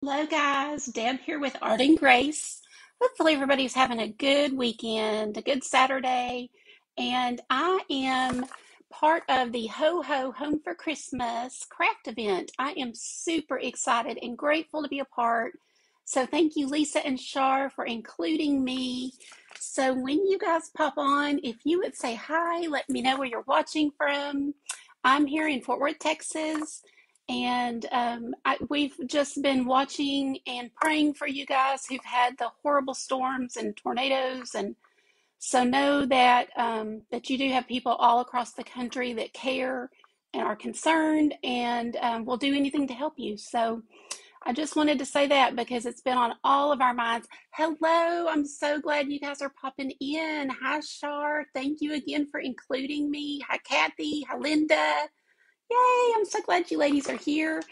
Hello, guys. Deb here with Art and Grace. Hopefully, everybody's having a good weekend, a good Saturday. And I am part of the Ho Ho Home for Christmas craft event. I am super excited and grateful to be a part. So, thank you, Lisa and Shar, for including me. So, when you guys pop on, if you would say hi, let me know where you're watching from. I'm here in Fort Worth, Texas. And we've just been watching and praying for you guys who've had the horrible storms and tornadoes. And so know that that you do have people all across the country that care and are concerned and will do anything to help you. So I just wanted to say that because it's been on all of our minds. Hello, I'm so glad you guys are popping in. Hi, Shar. Thank you again for including me. Hi, Kathy. Hi, Linda. Yay, I'm so glad you ladies are here.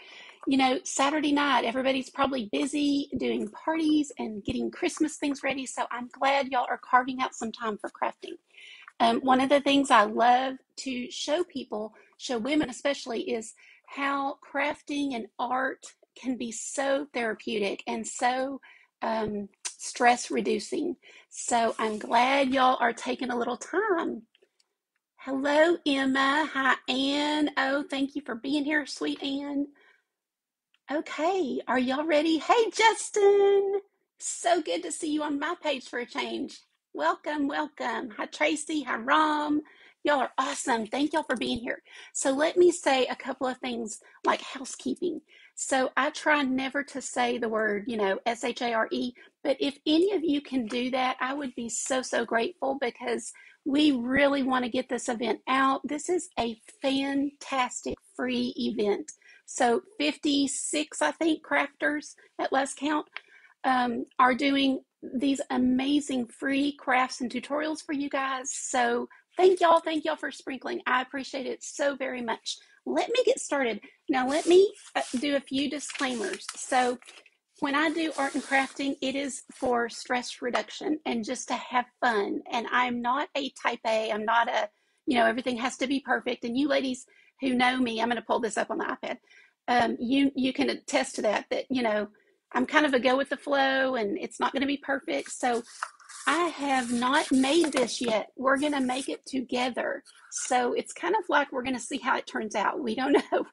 You know, Saturday night, everybody's probably busy doing parties and getting Christmas things ready. So I'm glad y'all are carving out some time for crafting. One of the things I love to show people, show women especially, is how crafting and art can be so therapeutic and so stress reducing. So I'm glad y'all are taking a little time. Hello, Emma. Hi, Anne. Oh, thank you for being here, sweet Anne. Okay, are y'all ready? Hey, Justin. So good to see you on my page for a change. Welcome, welcome. Hi, Tracy. Hi, Rom. Y'all are awesome. Thank y'all for being here. So let me say a couple of things like housekeeping. So I try never to say the word, SHARE, but if any of you can do that, I would be so, so grateful because we really want to get this event out. This is a fantastic free event. So 56, I think, crafters at last count are doing these amazing free crafts and tutorials for you guys. So thank y'all for sprinkling. I appreciate it so very much. Let me get started. Now let me do a few disclaimers. So when I do art and crafting, it is for stress reduction and just to have fun. And I'm not a type A. I'm not a, everything has to be perfect. And you ladies who know me, I'm going to pull this up on the iPad. You can attest to that, I'm kind of a go with the flow and it's not going to be perfect. So I have not made this yet. We're going to make it together. So it's kind of like we're going to see how it turns out. We don't know.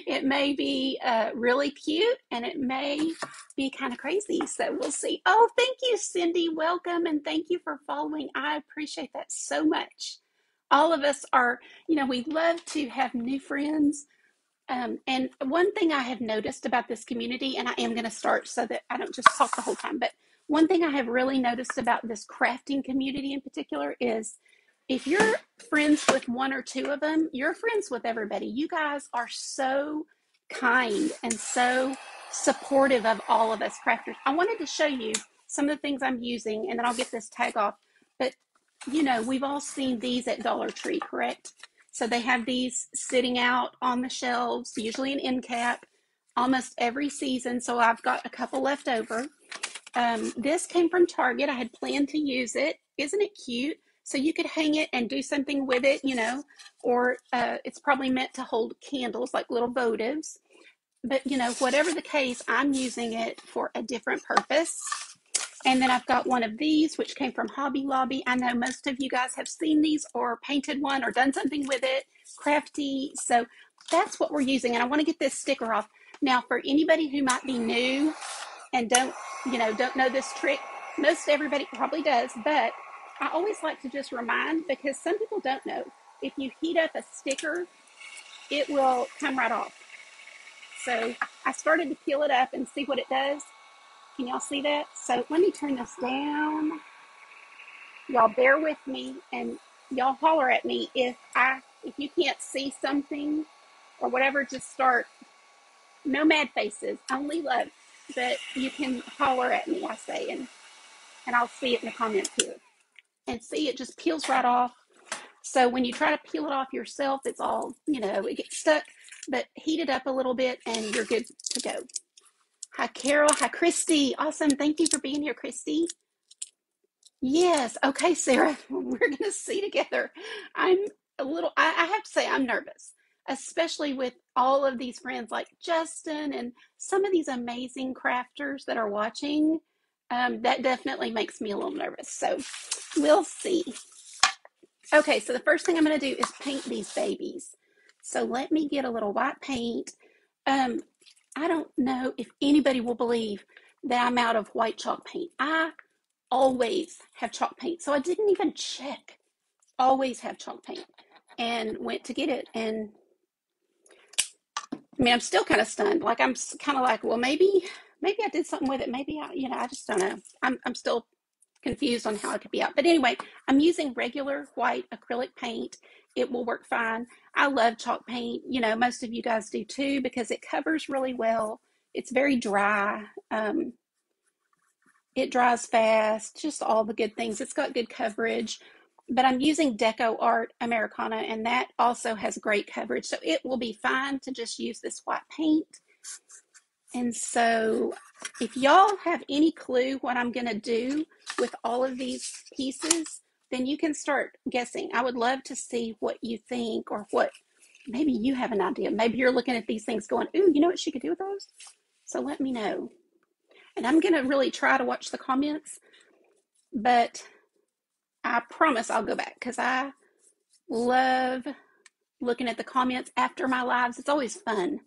It may be really cute and it may be kind of crazy. So we'll see. Oh, thank you, Cindy. Welcome. And thank you for following. I appreciate that so much. All of us are, we love to have new friends. And one thing I have noticed about this community, and I am going to start so that I don't just talk the whole time, but one thing I have really noticed about this crafting community in particular is if you're friends with one or two of them, you're friends with everybody. You guys are so kind and so supportive of all of us crafters. I wanted to show you some of the things I'm using, and then I'll get this tag off. But, we've all seen these at Dollar Tree, correct? So they have these sitting out on the shelves, usually an end cap, almost every season. So I've got a couple left over. This came from Target. I had planned to use it. Isn't it cute? So you could hang it and do something with it, or it's probably meant to hold candles like little votives. But, whatever the case, I'm using it for a different purpose. And then I've got one of these, which came from Hobby Lobby. I know most of you guys have seen these or painted one or done something with it, crafty. So that's what we're using. And I want to get this sticker off. Now, for anybody who might be new and don't know this trick, most everybody probably does, but I always like to just remind because some people don't know. If you heat up a sticker, it will come right off. So I started to peel it up and see what it does. Can y'all see that? So let me turn this down. Y'all bear with me and y'all holler at me if you can't see something or whatever, just start. No mad faces, only love. But you can holler at me, I say, and I'll see it in the comments here. And see, it just peels right off. So when you try to peel it off yourself, it's all, it gets stuck. But heat it up a little bit and you're good to go. Hi, Carol. Hi, Christy. Awesome. Thank you for being here, Christy. Yes. Okay, Sarah. We're going to see together. I have to say, I'm nervous. especially with all of these friends like Justin and some of these amazing crafters that are watching. That definitely makes me a little nervous. So we'll see. Okay, so the first thing I'm going to do is paint these babies. So let me get a little white paint. Um, I don't know if anybody will believe that I'm out of white chalk paint. I always have chalk paint, so I didn't even check. Always have chalk paint, and went to get it. And I mean, I'm still kind of stunned. Like I'm kind of like, well, maybe I did something with it. Maybe I just don't know. I'm still confused on how it could be out. But anyway, I'm using regular white acrylic paint. It will work fine. I love chalk paint. Most of you guys do too because it covers really well. It's very dry. It dries fast, just all the good things. It's got good coverage. But I'm using Deco Art Americana, and that also has great coverage. So it will be fine to just use this white paint. And so if y'all have any clue what I'm going to do with all of these pieces, then you can start guessing. I would love to see what you think, or what maybe you have an idea. Maybe you're looking at these things going, ooh, you know what she could do with those? So let me know. And I'm going to really try to watch the comments, but I promise I'll go back because I love looking at the comments after my lives. It's always fun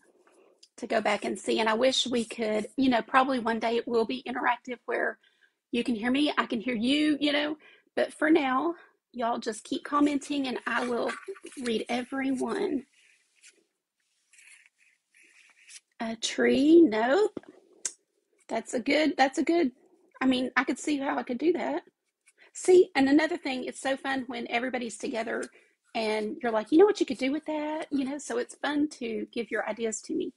to go back and see. And I wish we could, probably one day it will be interactive where you can hear me, I can hear you, but for now, y'all just keep commenting and I will read every one. A tree, nope. That's a good, I mean, I could see how I could do that. See, and another thing, it's so fun when everybody's together and you're like, you know what you could do with that? So it's fun to give your ideas to me.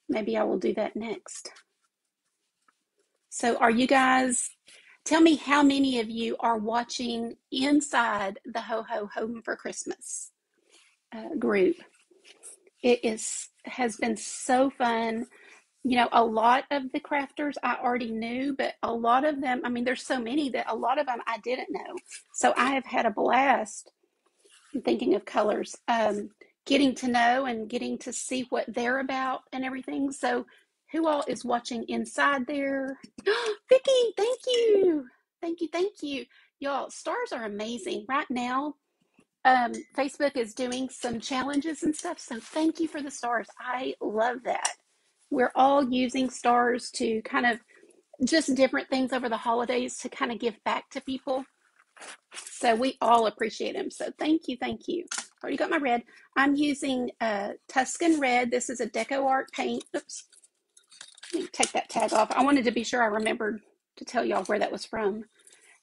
Maybe I will do that next. So are you guys, tell me how many of you are watching inside the Ho Ho Home for Christmas group. Has been so fun. A lot of the crafters I already knew, but a lot of them, I mean, there's so many that a lot of them I didn't know. So I have had a blast. I'm thinking of colors, getting to know and getting to see what they're about and everything. So who all is watching inside there? Vicki, thank you. Thank you. Thank you. Y'all, stars are amazing. Right now, Facebook is doing some challenges and stuff. So thank you for the stars. I love that. We're all using stars to kind of just different things over the holidays to kind of give back to people. So we all appreciate them. So thank you. Thank you. Already got my red. I'm using Tuscan Red. This is a Deco Art paint. Oops. Let me take that tag off. I wanted to be sure I remembered to tell y'all where that was from.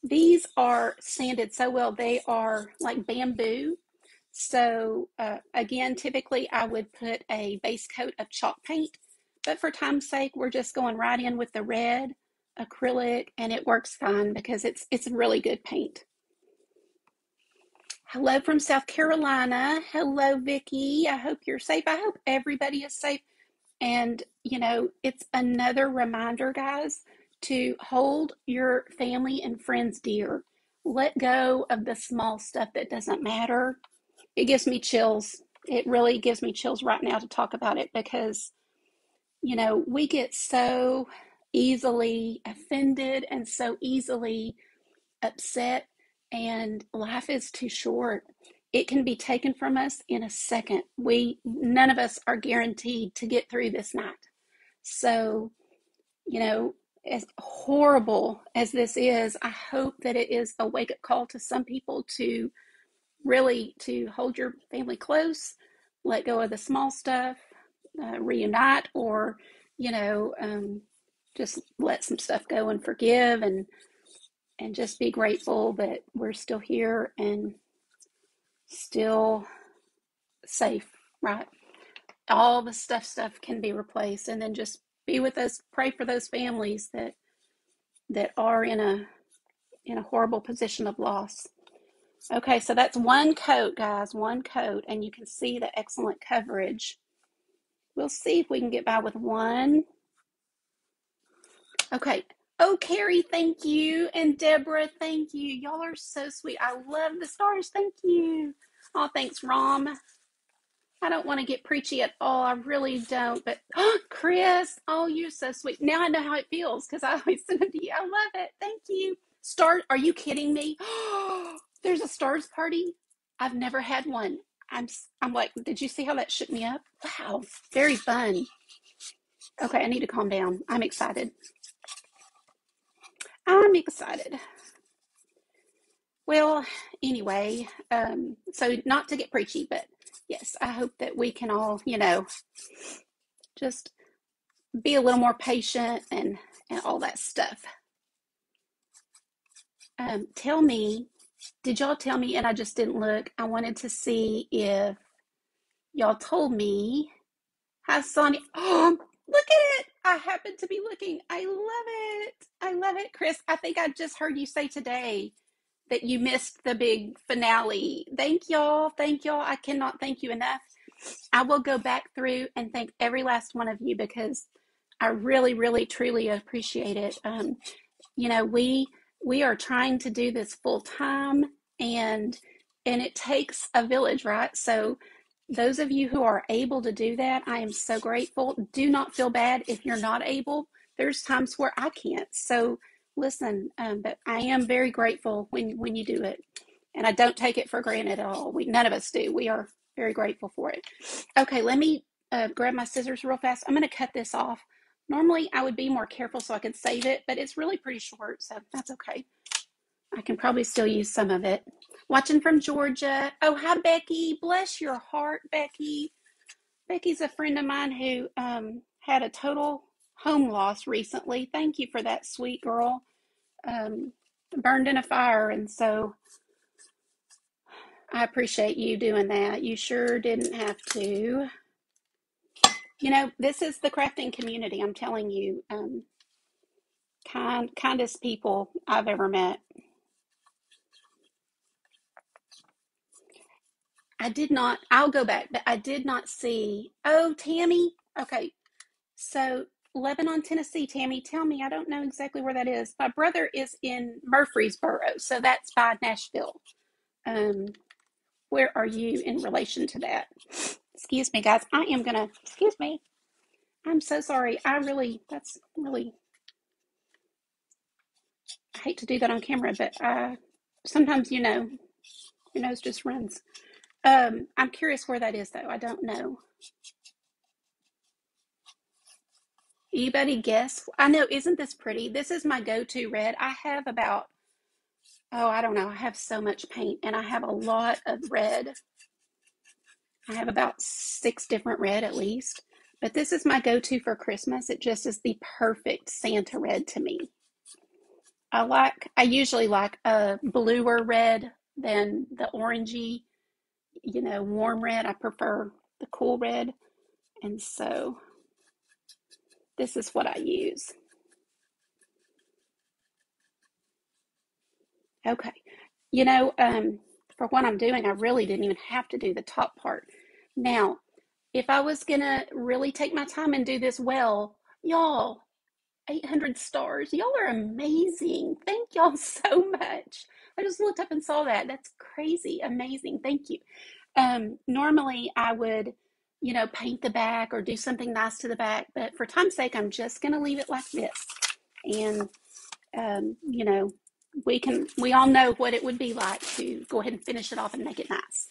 These are sanded so well. They are like bamboo. So again, typically I would put a base coat of chalk paint, but for time's sake, we're just going right in with the red acrylic, and it works fine because it's really good paint. Hello from South Carolina. Hello, Vicki. I hope you're safe. I hope everybody is safe. And, it's another reminder, guys, to hold your family and friends dear. Let go of the small stuff that doesn't matter. It gives me chills. It really gives me chills right now to talk about it because, we get so easily offended and so easily upset, and life is too short. It can be taken from us in a second. None of us are guaranteed to get through this night. So, as horrible as this is, I hope that it is a wake-up call to some people to really to hold your family close, let go of the small stuff, reunite, or, just let some stuff go and forgive and just be grateful that we're still here and still safe, right? All the stuff can be replaced, and then just be with us, pray for those families that are in a horrible position of loss. Okay, so that's one coat, guys, one coat, and you can see the excellent coverage. We'll see if we can get by with one. Okay. Oh, Carrie, thank you. And Deborah, thank you. Y'all are so sweet. I love the stars. Thank you. Oh, thanks, Rom. I don't want to get preachy at all. I really don't. But Chris, oh, you're so sweet. Now I know how it feels because I always send them to you. I love it. Thank you. Star, are you kidding me? There's a stars party. I've never had one. I'm like, did you see how that shook me up? Wow, very fun. Okay, I need to calm down. I'm excited. I'm excited. Well, anyway, so not to get preachy, but yes, I hope that we can all, just be a little more patient and all that stuff. Tell me, did y'all tell me? And I just didn't look. I wanted to see if y'all told me. Hi, Sonia. Oh, look at it. I happen to be looking. I love it. I love it. Chris, I think I just heard you say today that you missed the big finale. Thank y'all. Thank y'all. I cannot thank you enough. I will go back through and thank every last one of you because I really, really, truly appreciate it. We are trying to do this full time, and it takes a village, right? So those of you who are able to do that, I am so grateful. Do not feel bad if you're not able. There's times where I can't. So listen, but I am very grateful when you do it, and I don't take it for granted at all. None of us do. We are very grateful for it. Okay, let me grab my scissors real fast. I'm going to cut this off. Normally, I would be more careful so I could save it, but it's really pretty short, so that's okay. I can probably still use some of it. Watching from Georgia. Oh, hi, Becky. Bless your heart, Becky. Becky's a friend of mine who had a total home loss recently. Thank you for that, sweet girl. Burned in a fire, and so I appreciate you doing that. You sure didn't have to. This is the crafting community. I'm telling you, kindest people I've ever met. I'll go back, but I did not see. Oh, Tammy. Okay. So, Lebanon, Tennessee, Tammy, tell me, I don't know exactly where that is. My brother is in Murfreesboro, so that's by Nashville. Where are you in relation to that? Excuse me, guys. Excuse me. I'm so sorry. That's really, I hate to do that on camera, but sometimes, your nose just runs. I'm curious where that is, though. I don't know. Anybody guess? I know, isn't this pretty? This is my go-to red. I have about, I don't know. I have so much paint and I have a lot of red. I have about 6 different red at least. But this is my go-to for Christmas. It just is the perfect Santa red to me. I usually like a bluer red than the orangey, warm red. I prefer the cool red. And so this is what I use. Okay. For what I'm doing, I really didn't even have to do the top part. Now, if I was gonna really take my time and do this well, y'all, 800 stars. Y'all are amazing. Thank y'all so much. I just looked up and saw that. That's crazy. Amazing. Thank you. Normally I would, paint the back or do something nice to the back, but for time's sake, I'm just gonna leave it like this. And um, you know, we all know what it would be like to go ahead and finish it off and make it nice.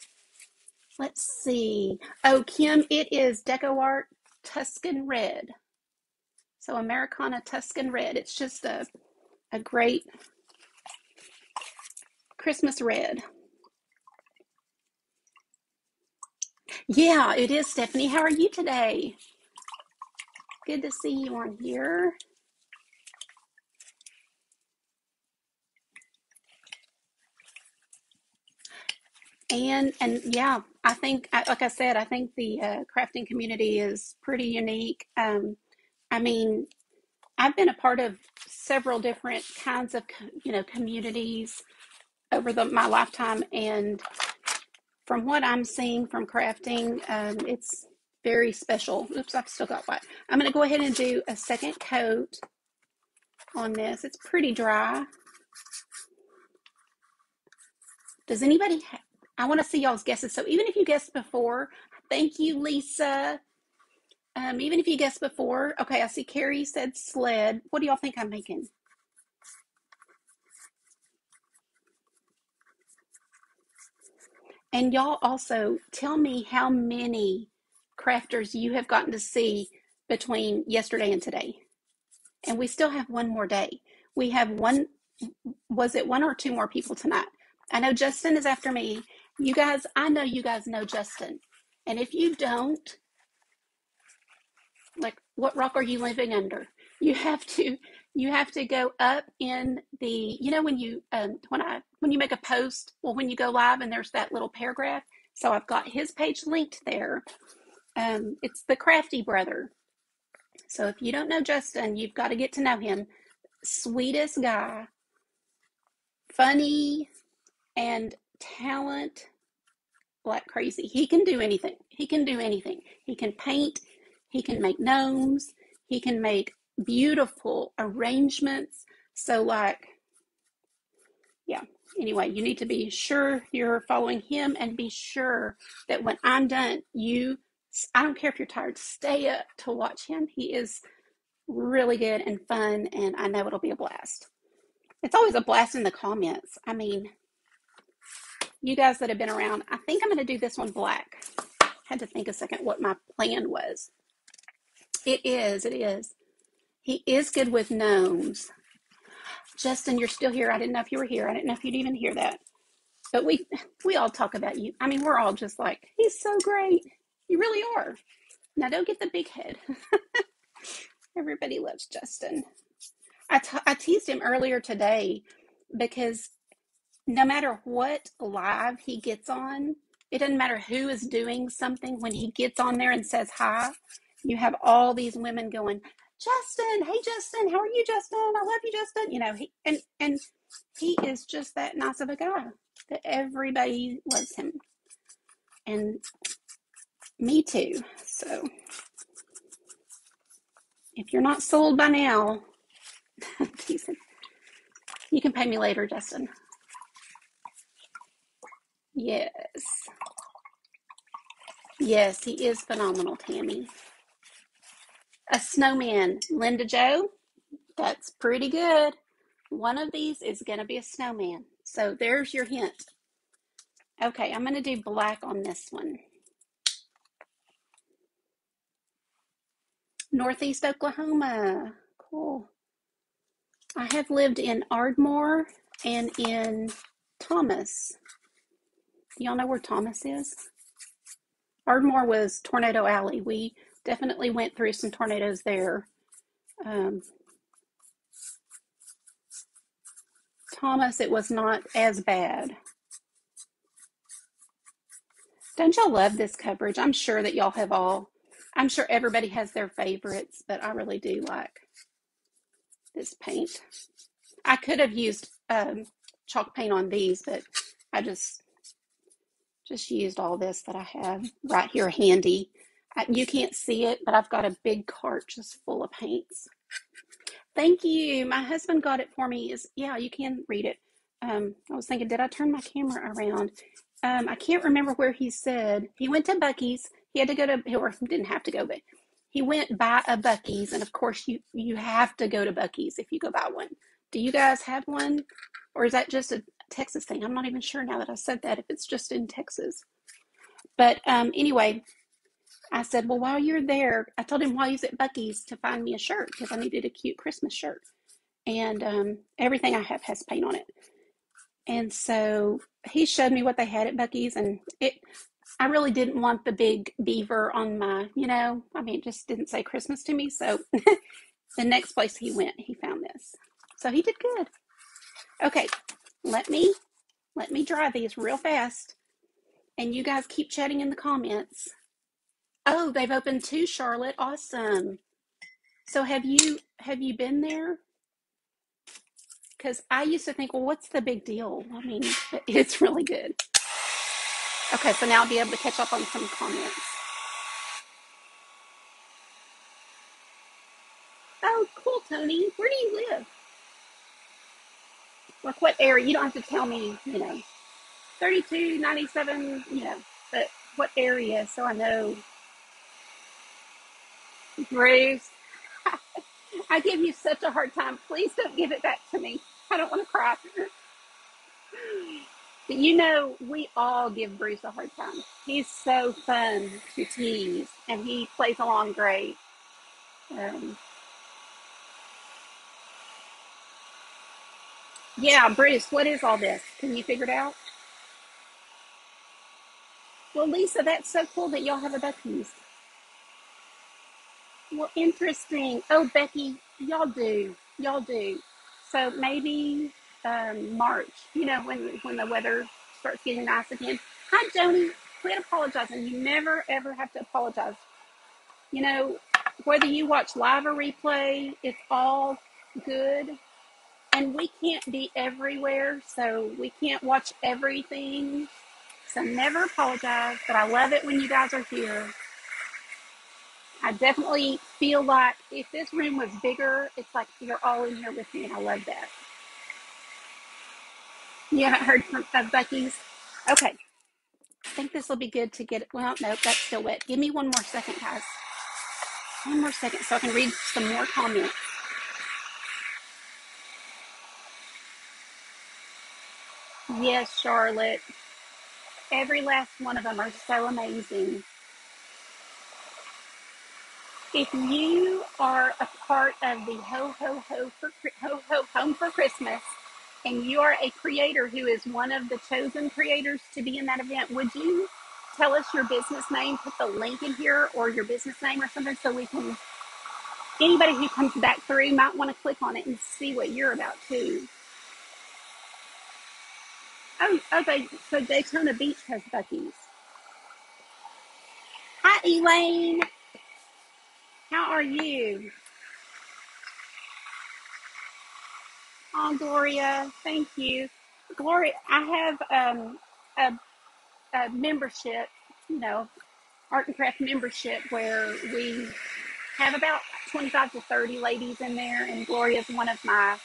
Let's see. Oh, Kim, it is Deco Art Tuscan Red. So Americana Tuscan Red. It's just a great Christmas red. Yeah, it is, Stephanie. How are you today? Good to see you on here. And yeah, I think, like I said, I think the crafting community is pretty unique. I mean, I've been a part of several different kinds of, communities over my lifetime, and from what I'm seeing from crafting, it's very special. Oops, I've still got white. I'm going to go ahead and do a second coat on this. It's pretty dry. Does anybody I want to see y'all's guesses. So even if you guessed before, Thank you, Lisa. Even if you guessed before, okay, I see Carrie said sled. What do y'all think I'm making? And y'all also tell me how many crafters you have gotten to see between yesterday and today. And we still have one more day. We have one, was it one or two more people tonight? I know Justin is after me. You guys, I know you guys know Justin. And if you don't, like, what rock are you living under? You have to you have to go up in the, when you make a post, well, when you go live and there's that little paragraph. So I've got his page linked there. It's the Crafty Brother. So if you don't know Justin, you've got to get to know him. Sweetest guy, funny, and talent like crazy. He can do anything. He can do anything. He can paint. He can make gnomes. He can make beautiful arrangements. So, like, yeah. Anyway, you need to be sure you're following him and be sure that when I'm done, I don't care if you're tired, stay up to watch him. He is really good and fun, and I know it'll be a blast. It's always a blast in the comments. I mean, you guys that have been around, I think I'm going to do this one black. Had to think a second what my plan was. It is. He is good with gnomes. Justin, you're still here. I didn't know if you were here. I didn't know if you'd even hear that. But we all talk about you. I mean, we're all just like, he's so great. You really are. Now, don't get the big head. Everybody loves Justin. I teased him earlier today because no matter what live he gets on, it doesn't matter who is doing something. When he gets on there and says hi, you have all these women going, Justin, hey Justin, how are you, Justin? I love you, Justin. And he is just that nice of a guy that everybody loves him, and me too. So if you're not sold by now, you can pay me later, Justin. Yes. Yes, he is phenomenal, Tammy. A snowman, Linda Jo. That's pretty good. One of these is going to be a snowman. So there's your hint. Okay, I'm going to do black on this one. Northeast Oklahoma. Cool. I have lived in Ardmore and in Thomas. Y'all know where Thomas is? Ardmore was Tornado Alley. We definitely went through some tornadoes there. Thomas, it was not as bad. Don't y'all love this coverage? I'm sure that y'all have I'm sure everybody has their favorites, but I really do like this paint. I could have used chalk paint on these, but I just used all this that I have right here handy. You can't see it, but I've got a big cart just full of paints. Thank you. My husband got it for me. Yeah, you can read it. I was thinking, did I turn my camera around? I can't remember where he said. He went to Buc-ee's. He had to go to, or didn't have to go, but he went by a Buc-ee's. And of course, you have to go to Buc-ee's if you go buy one. Do you guys have one? Or is that just a Texas thing? I'm not even sure now that I said that, if it's just in Texas. But anyway, I said, well, while you're there, I told him while he's at Buc-ee's to find me a shirt because I needed a cute Christmas shirt. And everything I have has paint on it. And so he showed me what they had at Buc-ee's, and I really didn't want the big beaver on my, it just didn't say Christmas to me. So the next place he went, he found this. So he did good. Okay, let me dry these real fast, and you guys keep chatting in the comments. Oh, they've opened 2, Charlotte. Awesome. So have you been there? Because I used to think, well, what's the big deal? I mean, it's really good. Okay, so now I'll be able to catch up on some comments. Oh, cool, Tony. Where do you live? Like what area? You don't have to tell me, 32, 97, but what area so I know. Bruce, I give you such a hard time. Please don't give it back to me. I don't want to cry. But you know, we all give Bruce a hard time. He's so fun to tease, and he plays along great. Um, yeah, Bruce, what is all this? Can you figure it out? Well, Lisa, that's so cool that y'all have a Buc-ee's. Well, interesting. Oh, Becky, y'all do. Y'all do. So maybe March, you know, when the weather starts getting nice again. Hi, Joni. Quit apologizing. You never, ever have to apologize. You know, whether you watch live or replay, it's all good. And we can't be everywhere, so we can't watch everything. So never apologize. But I love it when you guys are here. I definitely feel like if this room was bigger, it's like you're all in here with me, and I love that. You haven't heard from Bucky's? Okay. I think this will be good to get it. Well, no, that's still wet. Give me one more second, guys. One more second so I can read some more comments. Yes, Charlotte. Every last one of them are so amazing. If you are a part of the Ho Ho Home for Christmas, and you are a creator who is one of the chosen creators to be in that event, would you tell us your business name? Put the link in here or your business name or something so we can. Anybody who comes back through might want to click on it and see what you're about too. Oh, okay. So Daytona Beach has Buc-ee's. Hi, Elaine. How are you? Oh, Gloria, thank you. Gloria, I have a membership, you know, art and craft membership where we have about 25 to 30 ladies in there, and Gloria is one of my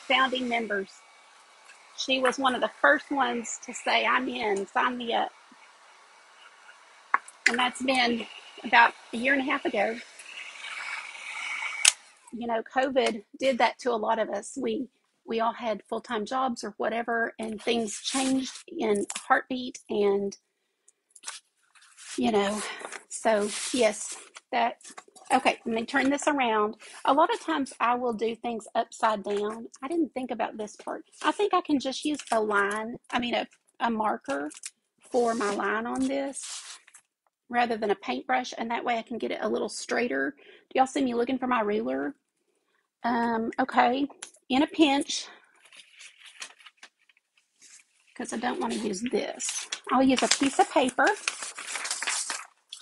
founding members. She was one of the first ones to say, I'm in, sign me up. And that's been about a year and a half ago. You know, COVID did that to a lot of us. We all had full-time jobs or whatever, and things changed in a heartbeat. And, you know, so yes, that, okay, let me turn this around. A lot of times I will do things upside down. I didn't think about this part. I think I can just use a line, a marker for my line on this rather than a paintbrush, and that way I can get it a little straighter. Do y'all see me looking for my ruler? Okay, in a pinch, because I don't want to use this, I'll use a piece of paper.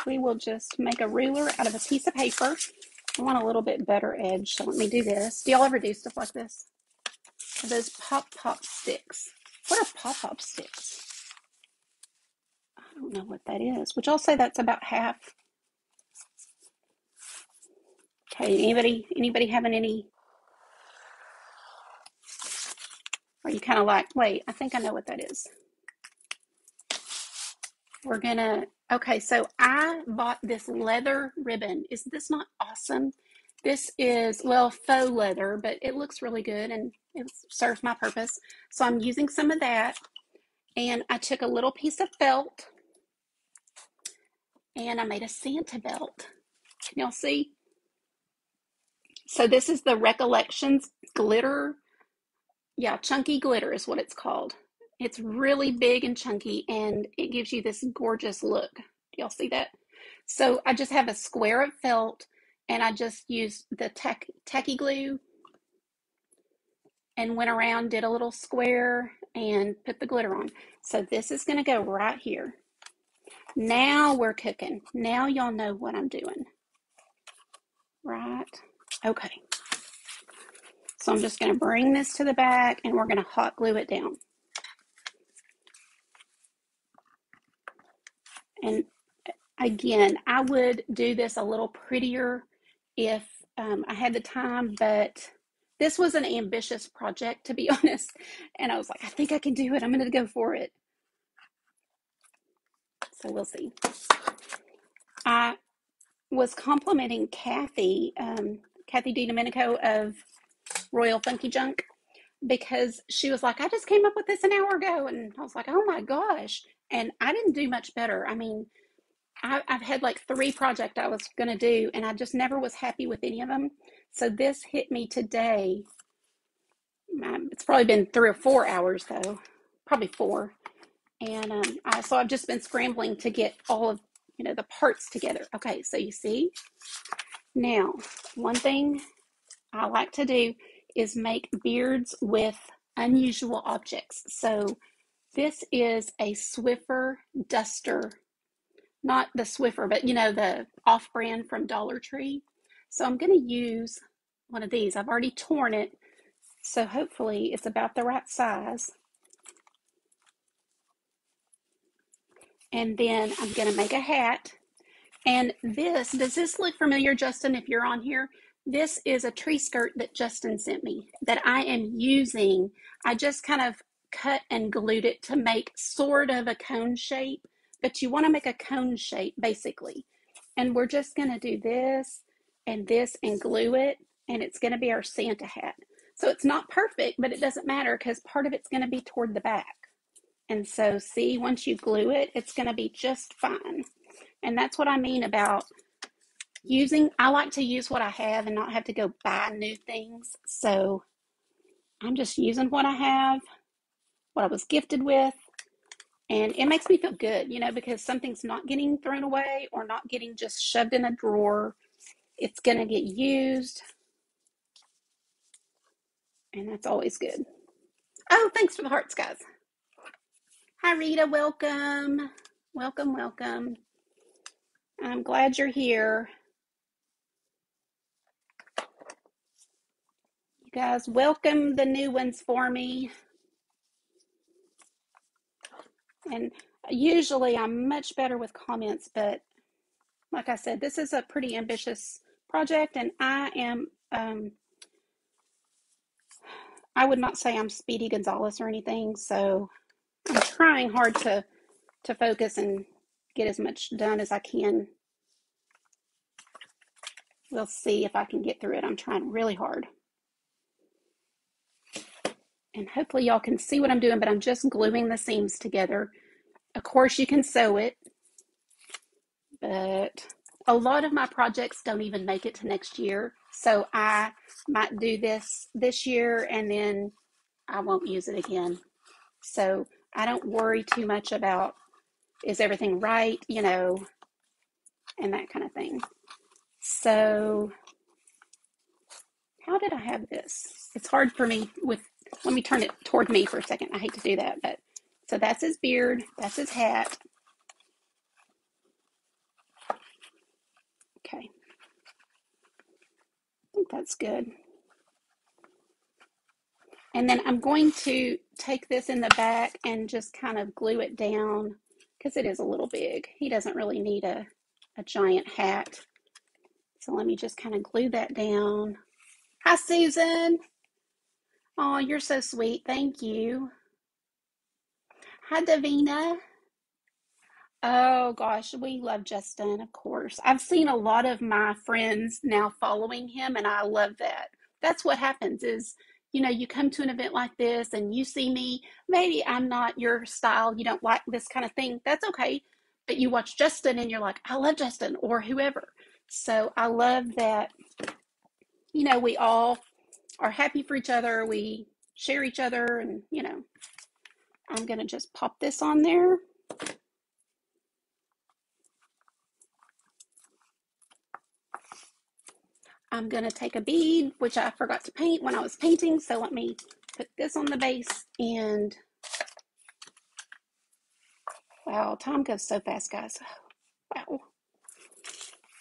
We will just make a ruler out of a piece of paper. I want a little bit better edge, so let me do this. Do y'all ever do stuff like this? Are those pop sticks? What are pop sticks? I don't know what that is. Would y'all say that's about half? Okay, anybody having any? Are you kind of like, wait, I think I know what that is. We're gonna, okay, so I bought this leather ribbon. Is this not awesome? This is, well, faux leather, but it looks really good and it serves my purpose. So I'm using some of that, and I took a little piece of felt and I made a Santa belt. Can y'all see? So this is the Recollections glitter. Yeah, chunky glitter is what it's called. It's really big and chunky, and it gives you this gorgeous look. Do y'all see that? So I just have a square of felt, and I just used the tacky glue and went around, did a little square, and put the glitter on. So this is going to go right here. Now we're cooking. Now y'all know what I'm doing. Right? Okay. So I'm just going to bring this to the back, and we're going to hot glue it down. And again, I would do this a little prettier if I had the time, but this was an ambitious project, to be honest. And I was like, I think I can do it. I'm going to go for it. So we'll see. I was complimenting Kathy, Kathy DiDomenico of Royal Funky Junk, because she was like, I just came up with this an hour ago. And I was like, oh my gosh. And I didn't do much better. I mean, I've had like 3 projects I was going to do, and I just never was happy with any of them. So this hit me today. It's probably been 3 or 4 hours though, probably 4. And so I've just been scrambling to get all of, the parts together. Okay, so you see, now, one thing I like to do is make beards with unusual objects. So this is a Swiffer duster, not the Swiffer, but the off-brand from Dollar Tree. So I'm going to use one of these. I've already torn it, so hopefully it's about the right size. And then I'm going to make a hat. And does this look familiar, Justin, if you're on here? This is a tree skirt that Justin sent me that I am using. I just kind of cut and glued it to make sort of a cone shape, but you want to make a cone shape basically. And we're just going to do this and glue it, and it's going to be our Santa hat. So it's not perfect, but it doesn't matter because part of it's going to be toward the back. And so see, once you glue it, it's going to be just fine. And that's what I mean about I like to use what I have and not have to go buy new things. So I'm just using what I have, what I was gifted with, and it makes me feel good, because something's not getting thrown away or not getting just shoved in a drawer. It's going to get used, and that's always good. Oh, thanks for the hearts, guys. Hi, Rita. Welcome. Welcome, welcome. I'm glad you're here. You guys, welcome the new ones for me. And usually I'm much better with comments, but like I said, this is a pretty ambitious project, and I am, I would not say I'm Speedy Gonzalez or anything, so I'm trying hard to focus and get as much done as I can. We'll see if I can get through it. I'm trying really hard. And hopefully y'all can see what I'm doing, but I'm just gluing the seams together. Of course, you can sew it, but a lot of my projects don't even make it to next year. So I might do this year and then I won't use it again. So I don't worry too much about, is everything right, and that kind of thing. So how did I have this? It's hard for me let me turn it toward me for a second. I hate to do that, but so that's his beard, that's his hat. Okay. I think that's good. And then I'm going to take this in the back and just kind of glue it down because it is a little big. He doesn't really need a giant hat. So let me just kind of glue that down. Hi, Susan. Oh, you're so sweet. Thank you. Hi, Davina. Oh gosh, we love Justin, of course. I've seen a lot of my friends now following him, and I love that. That's what happens is, you come to an event like this and you see me, maybe I'm not your style, you don't like this kind of thing. That's okay. But you watch Justin and you're like, I love Justin or whoever. So I love that, we all are happy for each other. We share each other and, I'm going to just pop this on there. I'm going to take a bead, which I forgot to paint when I was painting. So let me put this on the base and wow, time goes so fast, guys. Wow.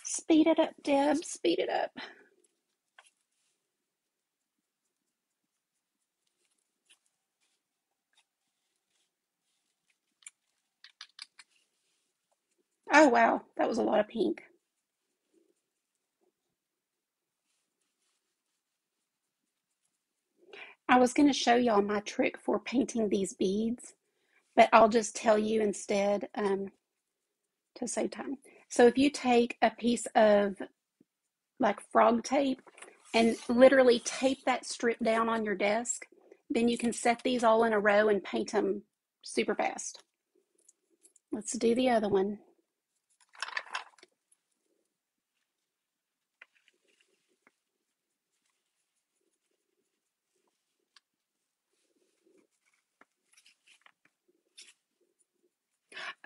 Speed it up, Deb. Speed it up. Oh, wow. That was a lot of pink. I was going to show y'all my trick for painting these beads, but I'll just tell you instead. to save time. So if you take a piece of like frog tape and literally tape that strip down on your desk, then you can set these all in a row and paint them super fast. Let's do the other one.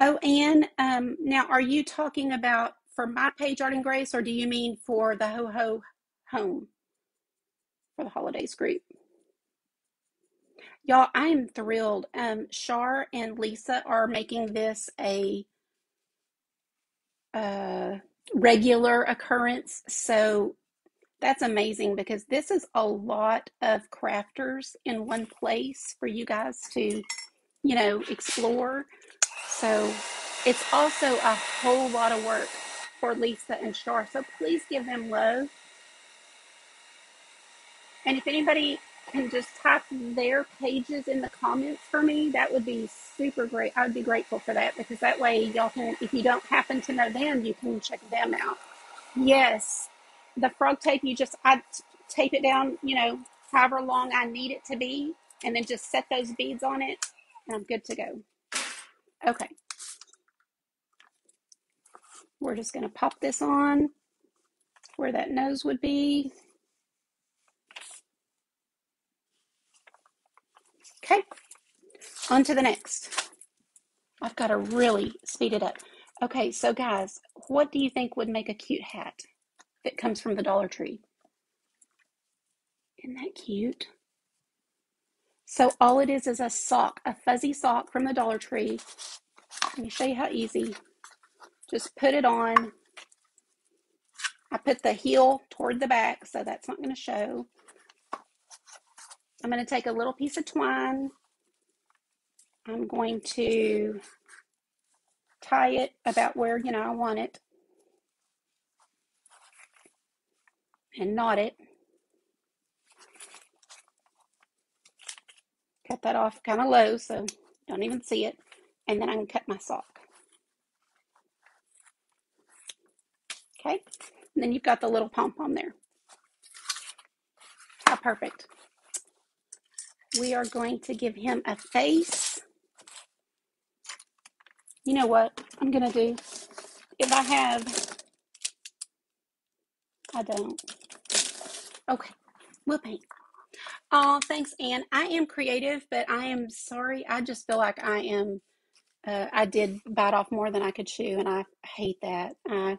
Oh, and now are you talking about for my page, Art and Grace, or do you mean for the Ho Ho Home for the holidays group? Y'all, I am thrilled. Shar and Lisa are making this a uh, regular occurrence. So that's amazing because this is a lot of crafters in one place for you guys to, explore. So it's also a whole lot of work for Lisa and Shar. So please give them love. And if anybody can just type their pages in the comments for me, that would be super great. I would be grateful for that because that way y'all can, if you don't happen to know them, you can check them out. Yes, the frog tape, I tape it down, however long I need it to be, and then just set those beads on it, and I'm good to go. Okay, we're just going to pop this on where that nose would be. Okay, on to the next. I've got to really speed it up. Okay, so guys, what do you think would make a cute hat that comes from the Dollar Tree? Isn't that cute? So all it is a sock, a fuzzy sock from the Dollar Tree. Let me show you how easy. Just put it on. I put the heel toward the back, so that's not going to show. I'm going to take a little piece of twine. I'm going to tie it about where, I want it. And knot it. Cut that off kind of low so don't even see it. And then I can cut my sock. Okay? And then you've got the little pom-pom there. How perfect. We are going to give him a face. You know what I'm going to do? If I don't. Okay, we'll paint. Oh, thanks, Anne. I am creative, but I am sorry. I just feel like I did bite off more than I could chew, and I hate that. I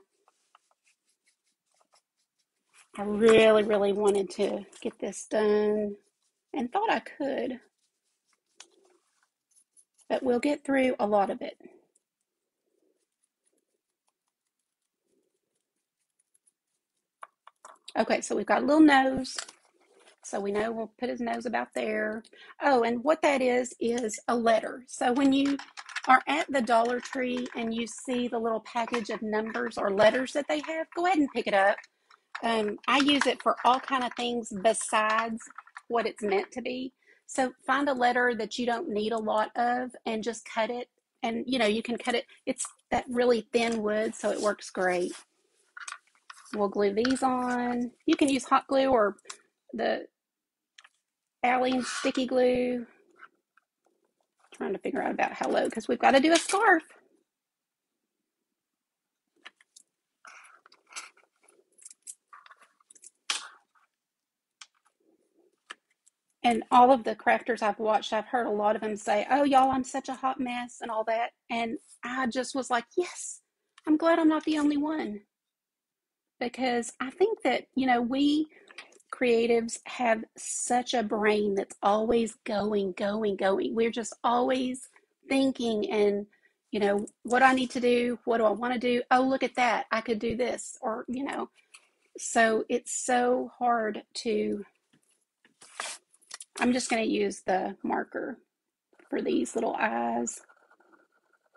really, really wanted to get this done and thought I could, but we'll get through a lot of it. Okay, so we've got a little nose. So we know we'll put his nose about there. Oh, and what that is a letter. So when you are at the Dollar Tree and you see the little package of numbers or letters that they have, go ahead and pick it up. I use it for all kind of things besides what it's meant to be. So find a letter that you don't need a lot of and just cut it. And you can cut it. It's that really thin wood, so it works great. We'll glue these on. You can use hot glue or the Alline sticky glue. Trying to figure out about how low because we've got to do a scarf. And all of the crafters I've watched, I've heard a lot of them say, "Oh, y'all, I'm such a hot mess," and all that. And I just was like, yes, I'm glad I'm not the only one. Because I think that, we creatives have such a brain that's always going, going, going. We're just always thinking and, what do I need to do? What do I want to do? Oh, look at that. I could do this. Or, so it's so hard to, I'm just going to use the marker for these little eyes.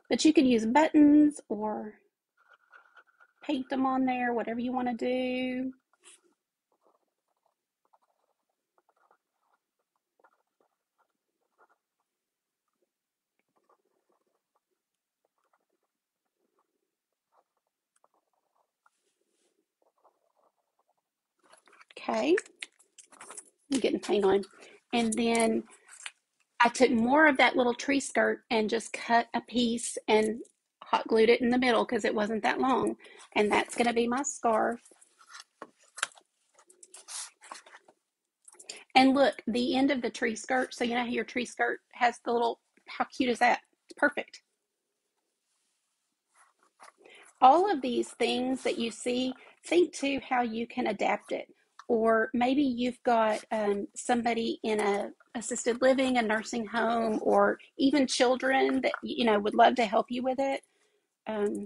But you could use buttons or paint them on there, whatever you want to do. Okay, I'm getting paint on. And then I took more of that little tree skirt and just cut a piece and hot glued it in the middle because it wasn't that long. And that's going to be my scarf. And look, the end of the tree skirt, so you know how your tree skirt has the little, how cute is that? It's perfect. All of these things that you see, think too how you can adapt it. Or maybe you've got somebody in a assisted living, a nursing home, or even children that you know would love to help you with it. Um,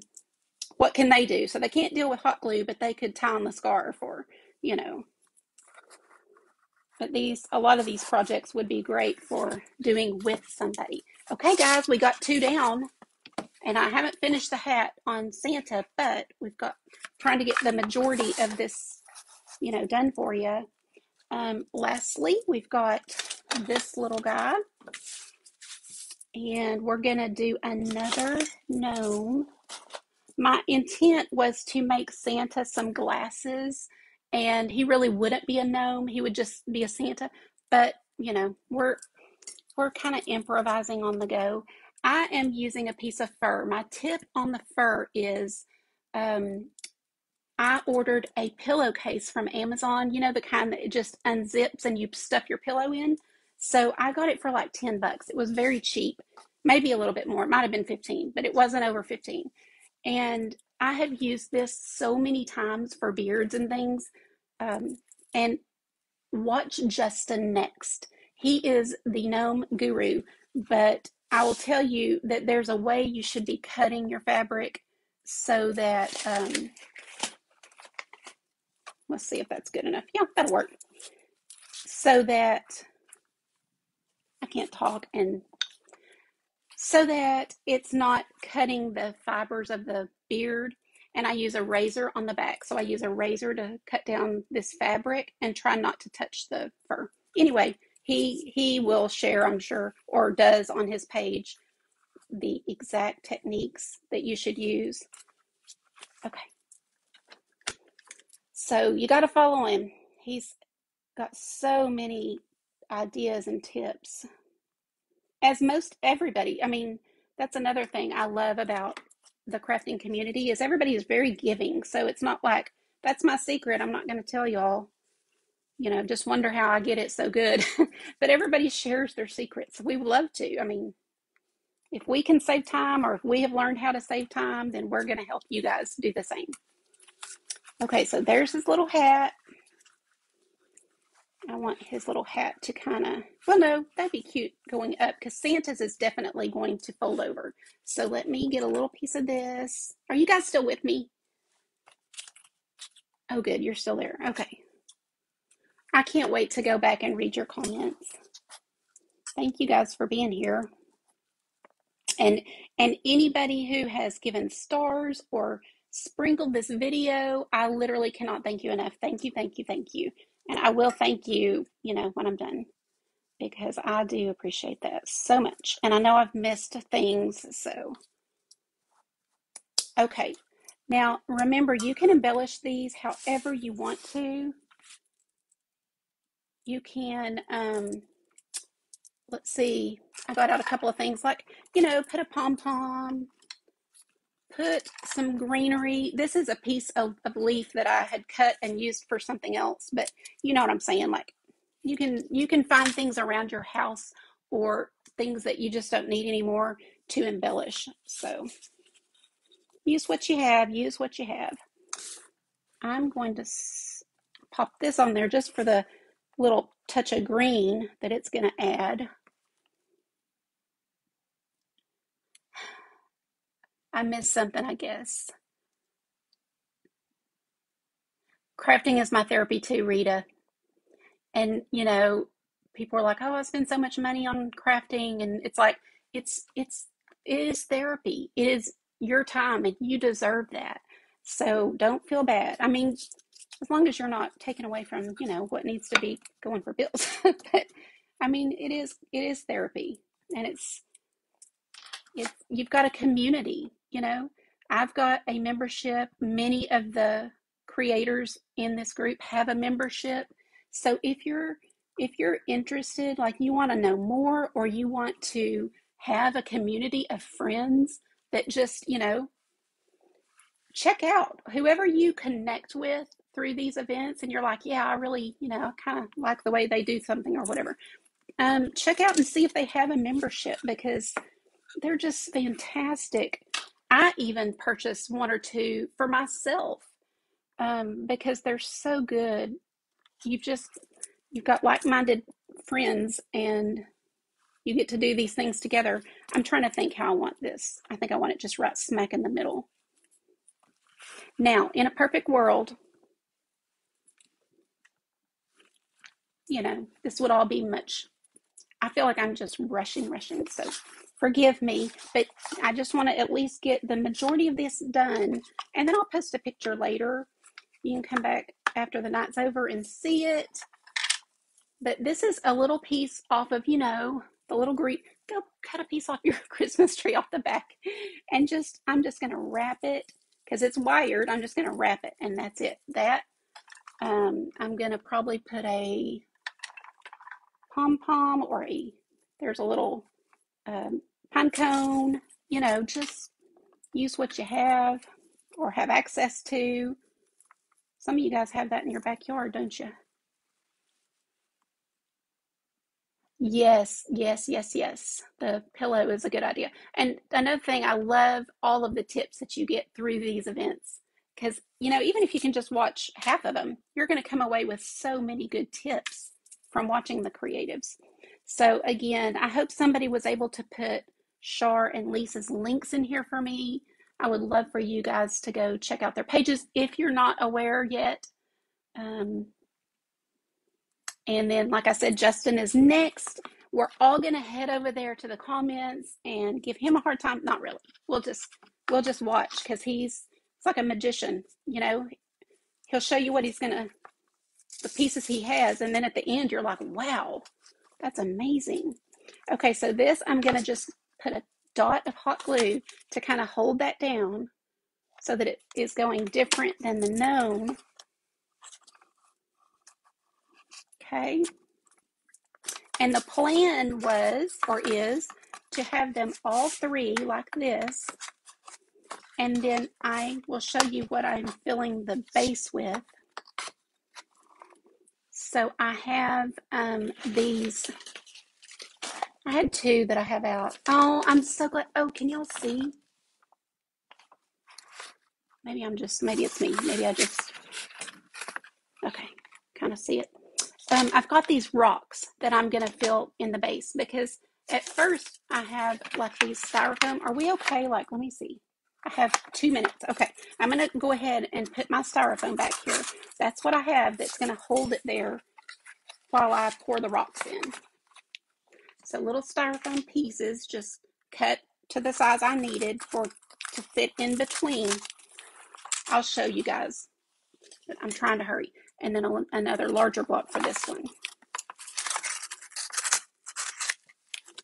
what can they do? So they can't deal with hot glue, but they could tie on the scarf, or you know. But a lot of these projects would be great for doing with somebody. Okay, guys, we got 2 down. And I haven't finished the hat on Santa, but we've got trying to get the majority of this, you know, done for you. Lastly, we've got this little guy, and we're gonna do another gnome. My intent was to make Santa some glasses, and he really wouldn't be a gnome. He would just be a Santa. But you know, we're kind of improvising on the go. I am using a piece of fur. My tip on the fur is I ordered a pillowcase from Amazon, you know, the kind that it just unzips and you stuff your pillow in. So I got it for like $10. It was very cheap, maybe a little bit more. It might have been 15, but it wasn't over 15. And I have used this so many times for beards and things. And watch Justin next. He is the gnome guru, but I will tell you that there's a way you should be cutting your fabric so that, let's see if that's good enough. Yeah, that'll work. So that, I can't talk, and so that it's not cutting the fibers of the beard. And I use a razor on the back. So I use a razor to cut down this fabric and try not to touch the fur. Anyway, he will share, I'm sure, or does on his page, the exact techniques that you should use. Okay. So you got to follow him. He's got so many ideas and tips. As most everybody, I mean, that's another thing I love about the crafting community is everybody is very giving. So it's not like that's my secret. I'm not going to tell y'all, you know, just wonder how I get it so good. But everybody shares their secrets. We would love to. I mean, if we can save time or if we have learned how to save time, then we're going to help you guys do the same. Okay, so there's his little hat. I want his little hat to kind of, well, no, that'd be cute going up because Santa's is definitely going to fold over. So let me get a little piece of this. Are you guys still with me? Oh, good. You're still there. Okay. I can't wait to go back and read your comments. Thank you guys for being here. And anybody who has given stars or sprinkled this video, I literally cannot thank you enough. Thank you, thank you, thank you. And I will thank you, you know, when I'm done, because I do appreciate that so much. And I know I've missed things, so. Okay, now remember, you can embellish these however you want to. You can, let's see, I got out a couple of things like, you know, put a pom-pom, put some greenery. This is a piece of leaf that I had cut and used for something else, but you know what I'm saying, like you can find things around your house or things that you just don't need anymore to embellish. So use what you have, use what you have. I'm going to pop this on there just for the little touch of green that it's going to add. I missed something, I guess. Crafting is my therapy too, Rita. And, you know, people are like, oh, I spend so much money on crafting. And it's like, it is therapy. It is your time and you deserve that. So don't feel bad. I mean, as long as you're not taken away from, you know, what needs to be going for bills. But I mean, it is therapy, and it's you've got a community, you know. I've got a membership. Many of the creators in this group have a membership. So if you're interested, like you want to know more, or you want to have a community of friends that just, check out whoever you connect with through these events, and you're like, yeah, I really, I kind of like the way they do something or whatever. Check out and see if they have a membership, because they're just fantastic. I even purchased one or two for myself, because they're so good. You've got like-minded friends, and you get to do these things together. I'm trying to think how I want this. I think I want it just right smack in the middle. Now, in a perfect world, this would all be much. I feel like I'm just rushing. So forgive me, but I just want to at least get the majority of this done, and then I'll post a picture later. You can come back after the night's over and see it. But this is a little piece off of, the little green. Go cut a piece off your Christmas tree off the back, and I'm just going to wrap it because it's wired. I'm just going to wrap it, and that's it. I'm going to probably put a pom-pom, or there's a little pine cone, just use what you have or have access to. Some of you guys have that in your backyard, don't you? Yes, yes, yes, yes. The pillow is a good idea. And another thing, I love all of the tips that you get through these events. Because, even if you can just watch half of them, you're going to come away with so many good tips from watching the creatives. So, again, I hope somebody was able to put Shar and Lisa's links in here for me. I would love for you guys to go check out their pages if you're not aware yet. And then, like I said, Justin is next. We're all going to head over there to the comments and give him a hard time. Not really. We'll just watch, because it's like a magician, He'll show you the pieces he has, and then at the end you're like, wow, that's amazing. Okay, so this, I'm going to just put a dot of hot glue to kind of hold that down so that it is going different than the gnome. Okay. And the plan is to have them all three like this. And then I will show you what I'm filling the base with. So I have these. I had two that I have out. Oh, I'm so glad. Oh, can y'all see? Maybe it's me. Okay, kind of see it. I've got these rocks that I'm going to fill in the base, because at first I have like these styrofoam. Are we okay? Like, let me see. I have 2 minutes. Okay, I'm going to go ahead and put my styrofoam back here. That's what I have that's going to hold it there while I pour the rocks in. So little styrofoam pieces, just cut to the size I needed to fit in between. I'll show you guys, but I'm trying to hurry. And then another larger block for this one.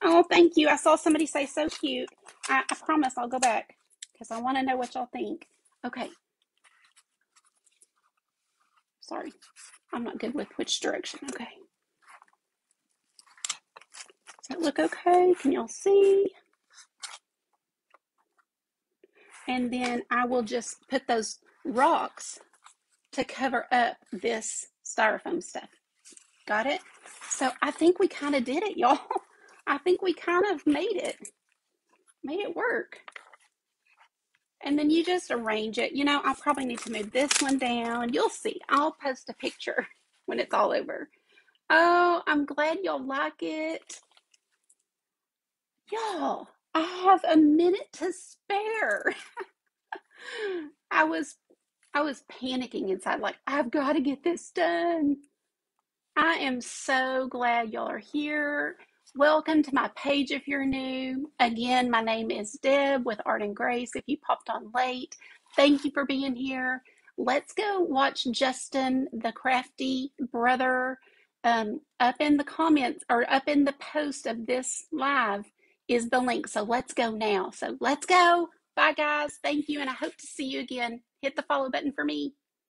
Oh, thank you. I saw somebody say so cute. I promise I'll go back, because I want to know what y'all think. Okay. Sorry. I'm not good with which direction. Okay. Does that look okay? Can y'all see? And then I will just put those rocks to cover up this styrofoam stuff. Got it? So I think we kind of did it, y'all. I think we kind of made it work. And then you just arrange it. I'll probably need to move this one down. You'll see. I'll post a picture when it's all over. Oh, I'm glad y'all like it. Y'all, I have a minute to spare. I was panicking inside, like, I've got to get this done. I am so glad y'all are here. Welcome to my page if you're new. Again, my name is Deb with Art and Grace. If you popped on late, thank you for being here. Let's go watch Justin, the crafty brother. Up in the comments, or up in the post of this live, is the link. So let's go now. So let's go. Bye, guys. Thank you, and I hope to see you again. Hit the follow button for me.